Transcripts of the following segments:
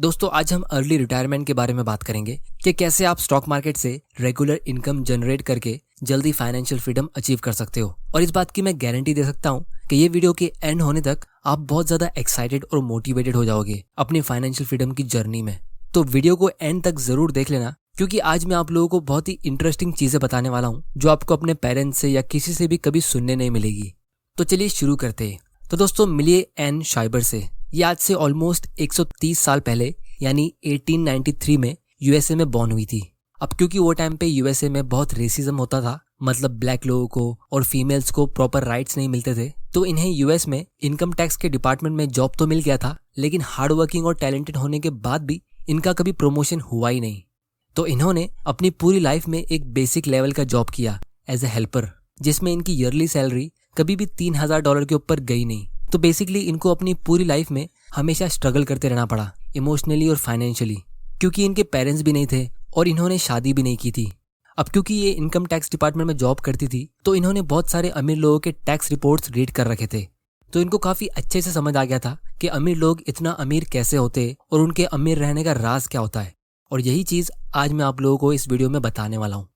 दोस्तों आज हम अर्ली रिटायरमेंट के बारे में बात करेंगे कि कैसे आप स्टॉक मार्केट से रेगुलर इनकम जनरेट करके जल्दी फाइनेंशियल फ्रीडम अचीव कर सकते हो। और इस बात की मैं गारंटी दे सकता हूँ कि ये वीडियो के एंड होने तक आप बहुत ज्यादा एक्साइटेड और मोटिवेटेड हो जाओगे अपनी फाइनेंशियल फ्रीडम की जर्नी में। तो वीडियो को एंड तक जरूर देख लेना, क्योंकि आज मैं आप लोगों को बहुत ही इंटरेस्टिंग चीजें बताने वाला हूँ जो आपको अपने पेरेंट्स से या किसी से भी कभी सुनने नहीं मिलेगी। तो चलिए शुरू करते हैं। तो दोस्तों मिलिए एन शाइबर से। ये आज से ऑलमोस्ट 130 साल पहले यानी 1893 में यूएसए में बॉर्न हुई थी। अब क्योंकि वो टाइम पे यूएसए में बहुत रेसिज्म होता था, मतलब ब्लैक लोगों को और फीमेल्स को प्रॉपर राइट्स नहीं मिलते थे, तो इन्हें यूएस में इनकम टैक्स के डिपार्टमेंट में जॉब तो मिल गया था, लेकिन हार्ड वर्किंग और टैलेंटेड होने के बाद भी इनका कभी प्रमोशन हुआ ही नहीं। तो इन्होंने अपनी पूरी लाइफ में एक बेसिक लेवल का जॉब किया एज ए हेल्पर, जिसमें इनकी ईयरली सैलरी कभी भी $3000 के ऊपर गई नहीं। तो बेसिकली इनको अपनी पूरी लाइफ में हमेशा स्ट्रगल करते रहना पड़ा इमोशनली और फाइनेंशियली, क्योंकि इनके पेरेंट्स भी नहीं थे और इन्होंने शादी भी नहीं की थी। अब क्योंकि ये इनकम टैक्स डिपार्टमेंट में जॉब करती थी, तो इन्होंने बहुत सारे अमीर लोगों के टैक्स रिपोर्ट्स रीड कर रखे थे। तो इनको काफी अच्छे से समझ आ गया था कि अमीर लोग इतना अमीर कैसे होते और उनके अमीर रहने का राज क्या होता है। और यही चीज आज मैं आप लोगों को इस वीडियो में बताने वाला हूँ।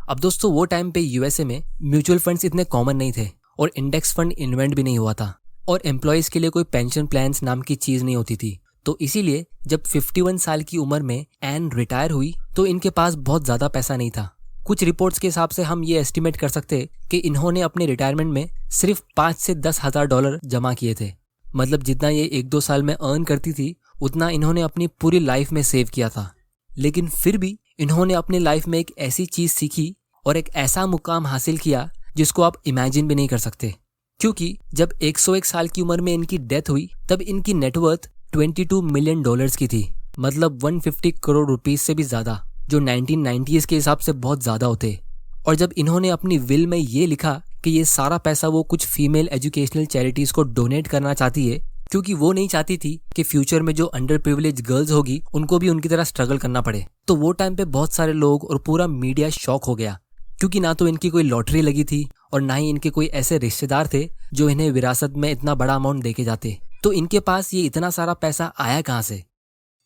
अब दोस्तों वो टाइम पे यूएसए में म्यूचुअल फंड्स इतने कॉमन नहीं थे और इंडेक्स फंड इन्वेंट भी नहीं हुआ था, और एम्प्लॉयज के लिए कोई पेंशन प्लान्स नाम की चीज नहीं होती थी। तो इसीलिए जब 51 साल की उम्र में एन रिटायर हुई तो इनके पास बहुत ज्यादा पैसा नहीं था। कुछ रिपोर्ट्स के हिसाब से हम ये एस्टिमेट कर सकते हैं कि इन्होंने अपने रिटायरमेंट में सिर्फ $5,000 से $10,000 जमा किए थे। मतलब जितना ये 1-2 साल में अर्न करती थी उतना इन्होंने अपनी पूरी लाइफ में सेव किया था। लेकिन फिर भी इन्होंने अपनी लाइफ में एक ऐसी चीज सीखी और एक ऐसा मुकाम हासिल किया जिसको आप इमेजिन भी नहीं कर सकते। क्योंकि जब 101 साल की उम्र में इनकी डेथ हुई तब इनकी नेटवर्थ $22 मिलियन की थी, मतलब 150 करोड़ रुपीस से भी ज्यादा, जो 1990s के हिसाब से बहुत ज्यादा होते। और जब इन्होंने अपनी विल में ये लिखा कि ये सारा पैसा वो कुछ फीमेल एजुकेशनल चैरिटीज को डोनेट करना चाहती है, क्योंकि वो नहीं चाहती थी कि फ्यूचर में जो अंडर प्रिविलेज गर्ल्स होगी उनको भी उनकी तरह स्ट्रगल करना पड़े। तो वो टाइम पे बहुत सारे लोग और पूरा मीडिया शॉक हो गया, क्योंकि ना तो इनकी कोई लॉटरी लगी थी और ना ही इनके कोई ऐसे रिश्तेदार थे जो इन्हें विरासत में इतना बड़ा अमाउंट देके जाते। तो इनके पास ये इतना सारा पैसा आया कहाँ से?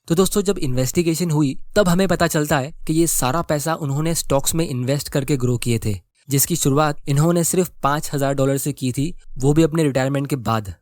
तो दोस्तों जब इन्वेस्टिगेशन हुई तब हमें पता चलता है कि ये सारा पैसा उन्होंने स्टॉक्स में इन्वेस्ट करके ग्रो किए थे, जिसकी शुरुआत इन्होंने सिर्फ $5,000 से की थी, वो भी अपने रिटायरमेंट के बाद।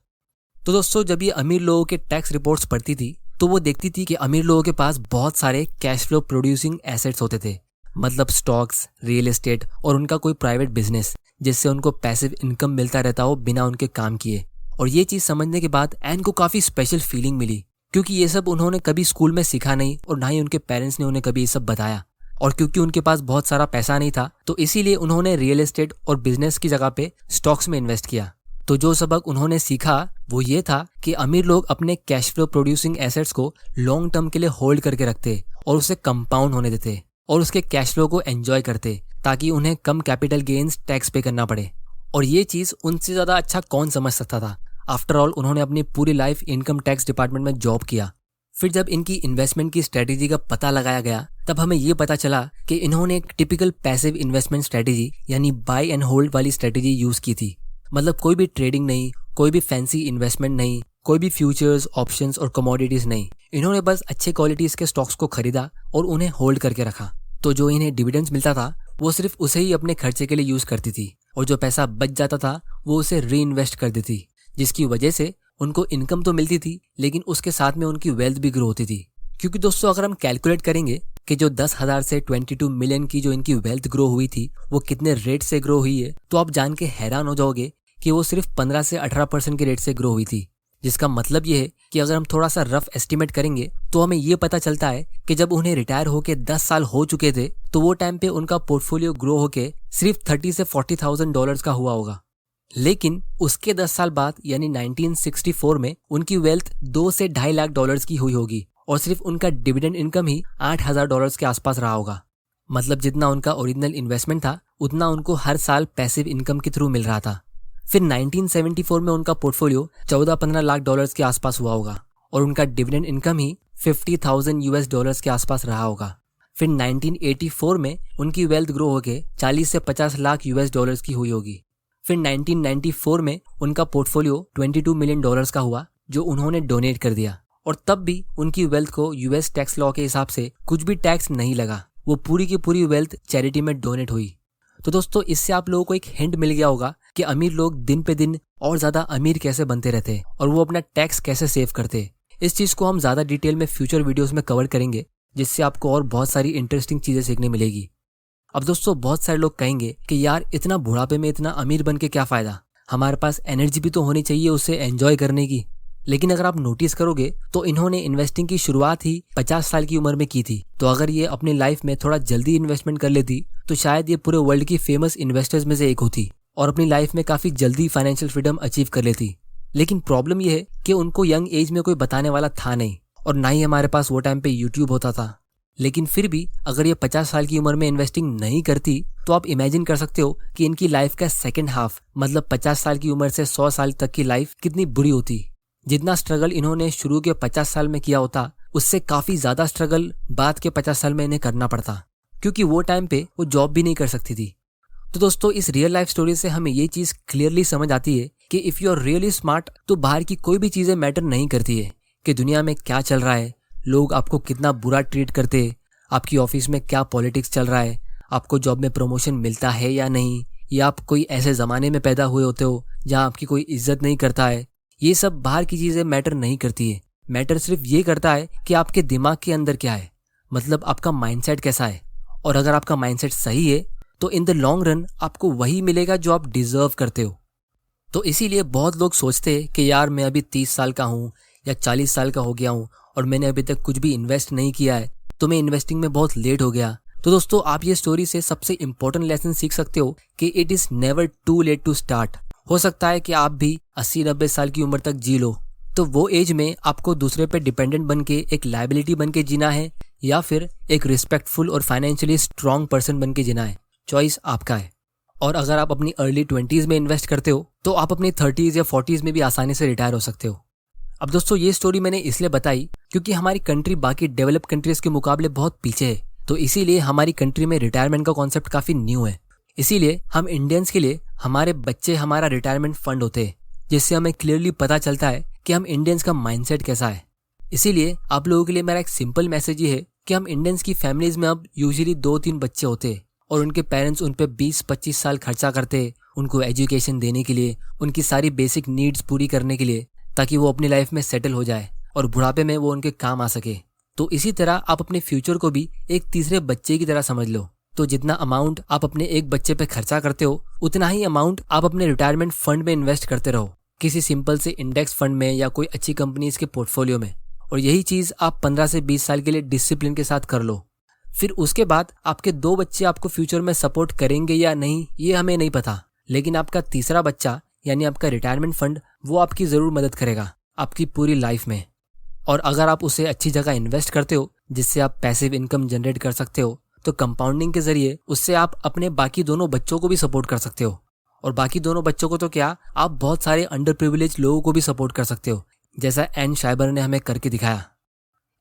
तो दोस्तों जब ये अमीर लोगों के टैक्स रिपोर्ट्स पढ़ती थी तो वो देखती थी कि अमीर लोगों के पास बहुत सारे कैश फ्लो प्रोड्यूसिंग एसेट्स होते थे, मतलब स्टॉक्स, रियल एस्टेट और उनका कोई प्राइवेट बिजनेस, जिससे उनको पैसिव इनकम मिलता रहता हो बिना उनके काम किए। और ये चीज समझने के बाद एन को काफी स्पेशल फीलिंग मिली, क्योंकि ये सब उन्होंने कभी स्कूल में सीखा नहीं और ना ही उनके पेरेंट्स ने उन्हें कभी ये सब बताया। और क्योंकि उनके पास बहुत सारा पैसा नहीं था तो इसीलिए उन्होंने रियल एस्टेट और बिजनेस की जगह पे स्टॉक्स में इन्वेस्ट किया। तो जो सबक उन्होंने सीखा वो ये था कि अमीर लोग अपने कैश फ्लो प्रोड्यूसिंग एसेट्स को लॉन्ग टर्म के लिए होल्ड करके रखते और उसे कंपाउंड होने देते और उसके कैश फ्लो को एंजॉय करते, ताकि उन्हें कम कैपिटल गेन्स टैक्स पे करना पड़े। और ये चीज उनसे ज्यादा अच्छा कौन समझ सकता था? आफ्टर ऑल उन्होंने अपनी पूरी लाइफ इनकम टैक्स डिपार्टमेंट में जॉब किया। फिर जब इनकी इन्वेस्टमेंट की स्ट्रेटेजी का पता लगाया गया तब हमें ये पता चला कि इन्होंने एक टिपिकल पैसिव इन्वेस्टमेंट स्ट्रेटेजी यानी बाय एंड होल्ड वाली स्ट्रेटेजी यूज की थी। मतलब कोई भी ट्रेडिंग नहीं, कोई भी फैंसी इन्वेस्टमेंट नहीं, कोई भी फ्यूचर्स, ऑप्शंस और कमोडिटीज नहीं। इन्होंने बस अच्छे क्वालिटीज के स्टॉक्स को खरीदा और उन्हें होल्ड करके रखा। तो जो इन्हें डिविडेंड्स मिलता था वो सिर्फ उसे ही अपने खर्चे के लिए यूज करती थी, और जो पैसा बच जाता था वो उसे री इन्वेस्ट कर देती, जिसकी वजह से उनको इनकम तो मिलती थी लेकिन उसके साथ में उनकी वेल्थ भी ग्रो होती थी। क्योंकि दोस्तों अगर हम कैलकुलेट करेंगे कि जो 10,000 से 22 मिलियन की जो इनकी वेल्थ ग्रो हुई थी वो कितने रेट से ग्रो हुई है, तो आप जान के हैरान हो जाओगे कि वो सिर्फ 15 से 18% के रेट से ग्रो हुई थी। जिसका मतलब ये है कि अगर हम थोड़ा सा रफ एस्टिमेट करेंगे तो हमें ये पता चलता है कि जब उन्हें रिटायर होके 10 साल हो चुके थे तो वो टाइम पे उनका पोर्टफोलियो ग्रो होके सिर्फ $30,000 से $40,000 का हुआ होगा। लेकिन उसके 10 साल बाद यानी 1964 में उनकी वेल्थ $2 से $2.5 लाख की हुई होगी, और सिर्फ उनका डिविडेंड इनकम ही $8,000 के आसपास रहा होगा। मतलब जितना उनका ओरिजिनल इन्वेस्टमेंट था उतना उनको हर साल पैसिव इनकम के थ्रू मिल रहा था। फिर 1974 में उनका पोर्टफोलियो $14-15 लाख के आसपास हुआ होगा और उनका डिविडेंड इनकम ही $50,000 के आसपास रहा होगा। फिर 1984 में उनकी वेल्थ ग्रो होके $40 से $50 लाख की हुई होगी। फिर 1994 में उनका पोर्टफोलियो $22 मिलियन का हुआ जो उन्होंने डोनेट कर दिया। और तब भी उनकी वेल्थ को यूएस टैक्स लॉ के हिसाब से कुछ भी टैक्स नहीं लगा। वो पूरी की पूरी वेल्थ चैरिटी में डोनेट हुई। तो दोस्तों, इससे आप लोगों को एक हिंट मिल गया होगा कि अमीर लोग दिन पे दिन और ज्यादा अमीर कैसे बनते रहते और वो अपना टैक्स कैसे सेव करते। इस चीज को हम ज्यादा डिटेल में फ्यूचर वीडियोस में कवर करेंगे, जिससे आपको और बहुत सारी इंटरेस्टिंग चीजें सीखने मिलेगी। अब दोस्तों, बहुत सारे लोग कहेंगे कि यार इतना बुढ़ापे में इतना अमीर बन के क्या फायदा, हमारे पास एनर्जी भी तो होनी चाहिए उसे एंजॉय करने की। लेकिन अगर आप नोटिस करोगे तो इन्होंने इन्वेस्टिंग की शुरुआत ही 50 साल की उम्र में की थी। तो अगर ये अपनी लाइफ में थोड़ा जल्दी इन्वेस्टमेंट कर लेती तो शायद ये पूरे वर्ल्ड की फेमस इन्वेस्टर्स में से एक होती और अपनी लाइफ में काफी जल्दी फाइनेंशियल फ्रीडम अचीव कर लेती। लेकिन प्रॉब्लम यह है कि उनको यंग एज में कोई बताने वाला था नहीं और ना ही हमारे पास वो टाइम पे यूट्यूब होता था। लेकिन फिर भी अगर ये 50 साल की उम्र में इन्वेस्टिंग नहीं करती तो आप इमेजिन कर सकते हो कि इनकी लाइफ का सेकेंड हाफ, मतलब 50 साल की उम्र से 100 साल तक की लाइफ कितनी बुरी होती। जितना स्ट्रगल इन्होंने शुरू के 50 साल में किया होता, उससे काफी ज्यादा स्ट्रगल बाद के 50 साल में इन्हें करना पड़ता, क्योंकि वो टाइम पे वो जॉब भी नहीं कर सकती थी। तो दोस्तों, इस रियल लाइफ स्टोरी से हमें ये चीज क्लियरली समझ आती है कि if you are really smart तो बाहर की कोई भी चीजें मैटर नहीं करती है कि दुनिया में क्या चल रहा है, लोग आपको कितना बुरा ट्रीट करते हैं, आपकी ऑफिस में क्या पॉलिटिक्स चल रहा है, आपको जॉब में प्रमोशन मिलता है या नहीं, या आप कोई ऐसे जमाने में पैदा हुए होते हो जहाँ आपकी कोई इज्जत नहीं करता है। ये सब बाहर की चीजें मैटर नहीं करती है। मैटर सिर्फ ये करता है कि आपके दिमाग के अंदर क्या है, मतलब आपका माइंडसेट कैसा है। और अगर आपका माइंडसेट सही है तो इन द लॉन्ग रन आपको वही मिलेगा जो आप डिजर्व करते हो। तो इसीलिए बहुत लोग सोचते हैं कि यार मैं अभी 30 साल का हूँ या 40 साल का हो गया हूँ और मैंने अभी तक कुछ भी इन्वेस्ट नहीं किया है, तो मैं इन्वेस्टिंग में बहुत लेट हो गया। तो दोस्तों, आप ये स्टोरी से सबसे इंपॉर्टेंट लेसन सीख सकते हो कि it is never too late to start. हो सकता है कि आप भी 80-90 साल की उम्र तक जी लो, तो वो एज में आपको दूसरे पे डिपेंडेंट बन के एक लायबिलिटी बन के जीना है या फिर एक रिस्पेक्टफुल और फाइनेंशियली स्ट्रांग पर्सन बन के जीना है। चॉइस आपका है। और अगर आप अपनी अर्ली 20s में इन्वेस्ट करते हो तो आप अपनी 30s या 40s में भी आसानी से रिटायर हो सकते हो। अब दोस्तों, ये स्टोरी मैंने इसलिए बताई क्योंकि हमारी कंट्री बाकी डेवलप कंट्रीज के मुकाबले बहुत पीछे है, तो इसीलिए हमारी कंट्री में रिटायरमेंट का कॉन्सेप्ट काफी न्यू है। इसीलिए हम इंडियंस के लिए हमारे बच्चे हमारा रिटायरमेंट फंड होते हैं, जिससे हमें क्लियरली पता चलता है कि हम इंडियंस का माइंडसेट कैसा है। इसीलिए आप लोगों के लिए मेरा एक सिंपल मैसेज ये है कि हम इंडियंस की फैमिलीज में अब यूजुअली 2-3 बच्चे होते हैं और उनके पेरेंट्स उन पे 20-25 साल खर्चा करते हैं उनको एजुकेशन देने के लिए, उनकी सारी बेसिक नीड्स पूरी करने के लिए, ताकि वो अपनी लाइफ में सेटल हो जाए और बुढ़ापे में वो उनके काम आ सके। तो इसी तरह आप अपने फ्यूचर को भी एक तीसरे बच्चे की तरह समझ लो। तो जितना अमाउंट आप अपने एक बच्चे पे खर्चा करते हो, उतना ही अमाउंट आप अपने रिटायरमेंट फंड में इन्वेस्ट करते रहो, किसी सिंपल से इंडेक्स फंड में या कोई अच्छी कंपनीज के पोर्टफोलियो में। और यही चीज आप 15 से 20 साल के लिए डिसिप्लिन के साथ कर लो। फिर उसके बाद आपके 2 बच्चे आपको फ्यूचर में सपोर्ट करेंगे या नहीं ये हमें नहीं पता, लेकिन आपका तीसरा बच्चा यानी आपका रिटायरमेंट फंड वो आपकी जरूर मदद करेगा आपकी पूरी लाइफ में। और अगर आप उसे अच्छी जगह इन्वेस्ट करते हो जिससे आप पैसिव इनकम जनरेट कर सकते हो, तो कंपाउंडिंग के जरिए उससे आप अपने बाकी दोनों बच्चों को भी सपोर्ट कर सकते हो। और बाकी दोनों बच्चों को तो क्या, आप बहुत सारे अंडर प्रिविलेज लोगों को भी सपोर्ट कर सकते हो, जैसा एन शाइबर ने हमें करके दिखाया।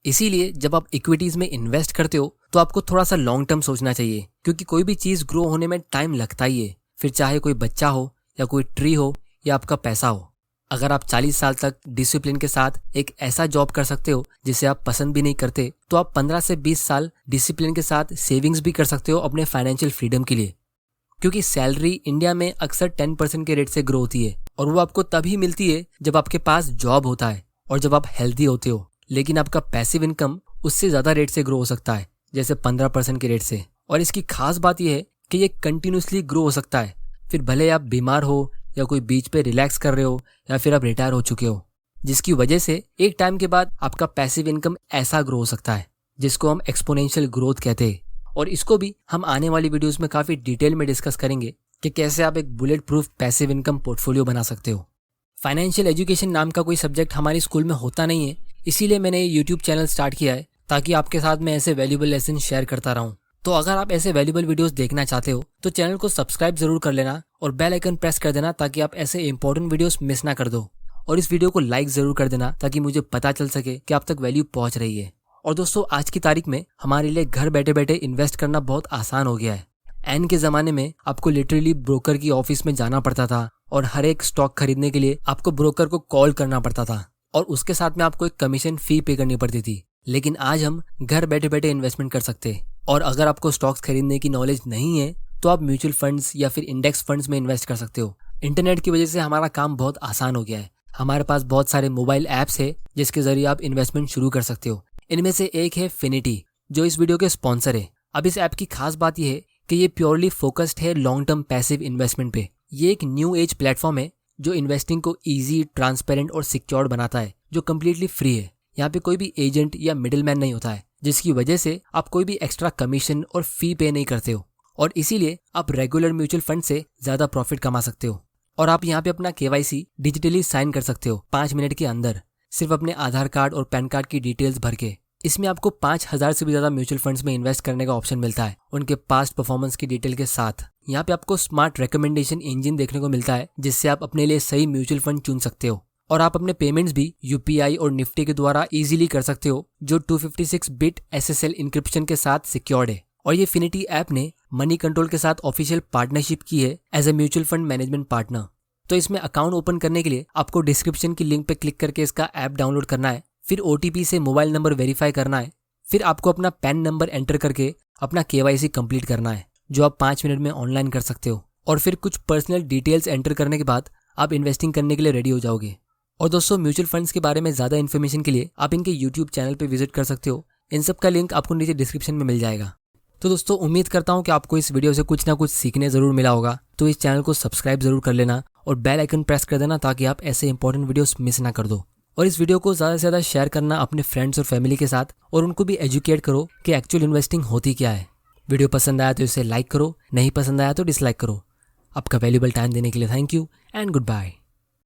इसीलिए जब आप इक्विटीज में इन्वेस्ट करते हो तो आपको थोड़ा सा लॉन्ग टर्म सोचना चाहिए, क्योंकि कोई भी चीज ग्रो होने में टाइम लगता ही है। फिर चाहे कोई बच्चा हो या कोई ट्री हो या आपका पैसा हो। अगर आप 40 साल तक डिसिप्लिन के साथ एक ऐसा जॉब कर सकते हो जिसे आप पसंद भी नहीं करते, तो आप 15 से 20 साल डिसिप्लिन के साथ सेविंग्स भी कर सकते हो अपने फाइनेंशियल फ्रीडम के लिए। क्योंकि सैलरी इंडिया में अक्सर 10% के रेट से ग्रो होती है और वो आपको तभी मिलती है जब आपके पास जॉब होता है और जब आप हेल्दी होते हो। लेकिन आपका पैसिव इनकम उससे ज्यादा रेट से ग्रो हो सकता है, जैसे 15% के रेट से। और इसकी खास बात यह है कि ये कंटिन्यूसली ग्रो हो सकता है, फिर भले आप बीमार हो या कोई बीच पे रिलैक्स कर रहे हो या फिर आप रिटायर हो चुके हो, जिसकी वजह से एक टाइम के बाद आपका पैसिव इनकम ऐसा ग्रो हो सकता है जिसको हम एक्सपोनेंशियल ग्रोथ कहते हैं। और इसको भी हम आने वाली वीडियोस में काफी डिटेल में डिस्कस करेंगे कि कैसे आप एक bullet proof passive income portfolio बना सकते हो। फाइनेंशियल एजुकेशन नाम का कोई सब्जेक्ट हमारी स्कूल में होता नहीं है, इसीलिए मैंने यूट्यूब चैनल स्टार्ट किया है ताकि आपके साथ मैं ऐसे वैल्यूएबल लेसन शेयर करता रहूं। तो अगर आप ऐसे वैल्यूएबल वीडियोस देखना चाहते हो तो चैनल को सब्सक्राइब जरूर कर लेना और बेल आइकन प्रेस कर देना ताकि आप ऐसे इंपॉर्टेंट वीडियोस मिस ना कर दो। और इस वीडियो को लाइक जरूर कर देना ताकि मुझे पता चल सके कि आप तक वैल्यू पहुंच रही है। और दोस्तों, आज की तारीख में हमारे लिए घर बैठे बैठे इन्वेस्ट करना बहुत आसान हो गया है। एन के जमाने में आपको लिटरली ब्रोकर की ऑफिस में जाना पड़ता था और हर एक स्टॉक खरीदने के लिए आपको ब्रोकर को कॉल करना पड़ता था। और उसके साथ में आपको एक कमीशन फी पे करनी पड़ती थी। लेकिन आज हम घर बैठे बैठे इन्वेस्टमेंट कर सकते हैं। और अगर आपको स्टॉक्स खरीदने की नॉलेज नहीं है तो आप म्यूचुअल फंड्स या फिर इंडेक्स फंड्स में इन्वेस्ट कर सकते हो। इंटरनेट की वजह से हमारा काम बहुत आसान हो गया है। हमारे पास बहुत सारे मोबाइल ऐप्स है जिसके जरिए आप इन्वेस्टमेंट शुरू कर सकते हो। इनमें से एक है फिनिटी, जो इस वीडियो के स्पॉन्सर है। अब इस ऐप की खास बात यह है कि ये प्योरली फोकस्ड है लॉन्ग टर्म पैसिव इन्वेस्टमेंट पे। ये एक न्यू एज प्लेटफॉर्म है जो इन्वेस्टिंग को ईजी, ट्रांसपेरेंट और सिक्योर्ड बनाता है, जो कम्प्लीटली फ्री है। यहाँ पे कोई भी एजेंट या मिडिलमैन नहीं होता है, जिसकी वजह से आप कोई भी एक्स्ट्रा कमीशन और फी पे नहीं करते हो और इसीलिए आप रेगुलर म्यूचुअल फंड से ज्यादा प्रॉफिट कमा सकते हो। और आप यहाँ पे अपना KYC डिजिटली साइन कर सकते हो 5 मिनट के अंदर, सिर्फ अपने आधार कार्ड और पैन कार्ड की डिटेल्स भर के। इसमें आपको 5000 से भी ज्यादा म्यूचुअल फंड्स में इन्वेस्ट करने का ऑप्शन मिलता है, उनके पास्ट परफॉर्मेंस की डिटेल के साथ। यहाँ पे आपको स्मार्ट रिकमेंडेशन इंजन देखने को मिलता है, जिससे आप अपने लिए सही म्यूचुअल फंड चुन सकते हो। और आप अपने पेमेंट्स भी UPI और निफ्टी के द्वारा इजीली कर सकते हो, जो 256 बिट SSL इंक्रिप्शन के साथ सिक्योर्ड है। और ये फिनिटी ऐप ने मनी कंट्रोल के साथ ऑफिशियल पार्टनरशिप की है as a mutual fund management partner. तो इसमें अकाउंट ओपन करने के लिए आपको डिस्क्रिप्शन की लिंक पे क्लिक करके इसका ऐप डाउनलोड करना है, फिर OTP से मोबाइल नंबर वेरीफाई करना है, फिर आपको अपना पैन नंबर एंटर करके अपना KYC कंप्लीट करना है, जो आप 5 मिनट में ऑनलाइन कर सकते हो। और फिर कुछ पर्सनल डिटेल्स एंटर करने के बाद आप इन्वेस्टिंग करने के लिए रेडी हो जाओगे। और दोस्तों, म्यूचुअल फंड्स के बारे में ज़्यादा इन्फॉर्मेशन के लिए आप इनके YouTube चैनल पे विजिट कर सकते हो। इन सब का लिंक आपको नीचे डिस्क्रिप्शन में मिल जाएगा। तो दोस्तों, उम्मीद करता हूँ कि आपको इस वीडियो से कुछ ना कुछ सीखने ज़रूर मिला होगा। तो इस चैनल को सब्सक्राइब ज़रूर कर लेना और बेल आइकन प्रेस कर देना, ताकि आप ऐसे इंपॉर्टेंट वीडियोस मिस ना कर दो। और इस वीडियो को ज़्यादा से ज़्यादा शेयर करना अपने फ्रेंड्स और फैमिली के साथ, और उनको भी एजुकेट करो कि एक्चुअल इन्वेस्टिंग होती क्या है। वीडियो पसंद आया तो इसे लाइक करो, नहीं पसंद आया तो डिसलाइक करो। आपका वैल्यूएबल टाइम देने के लिए thank you and good bye.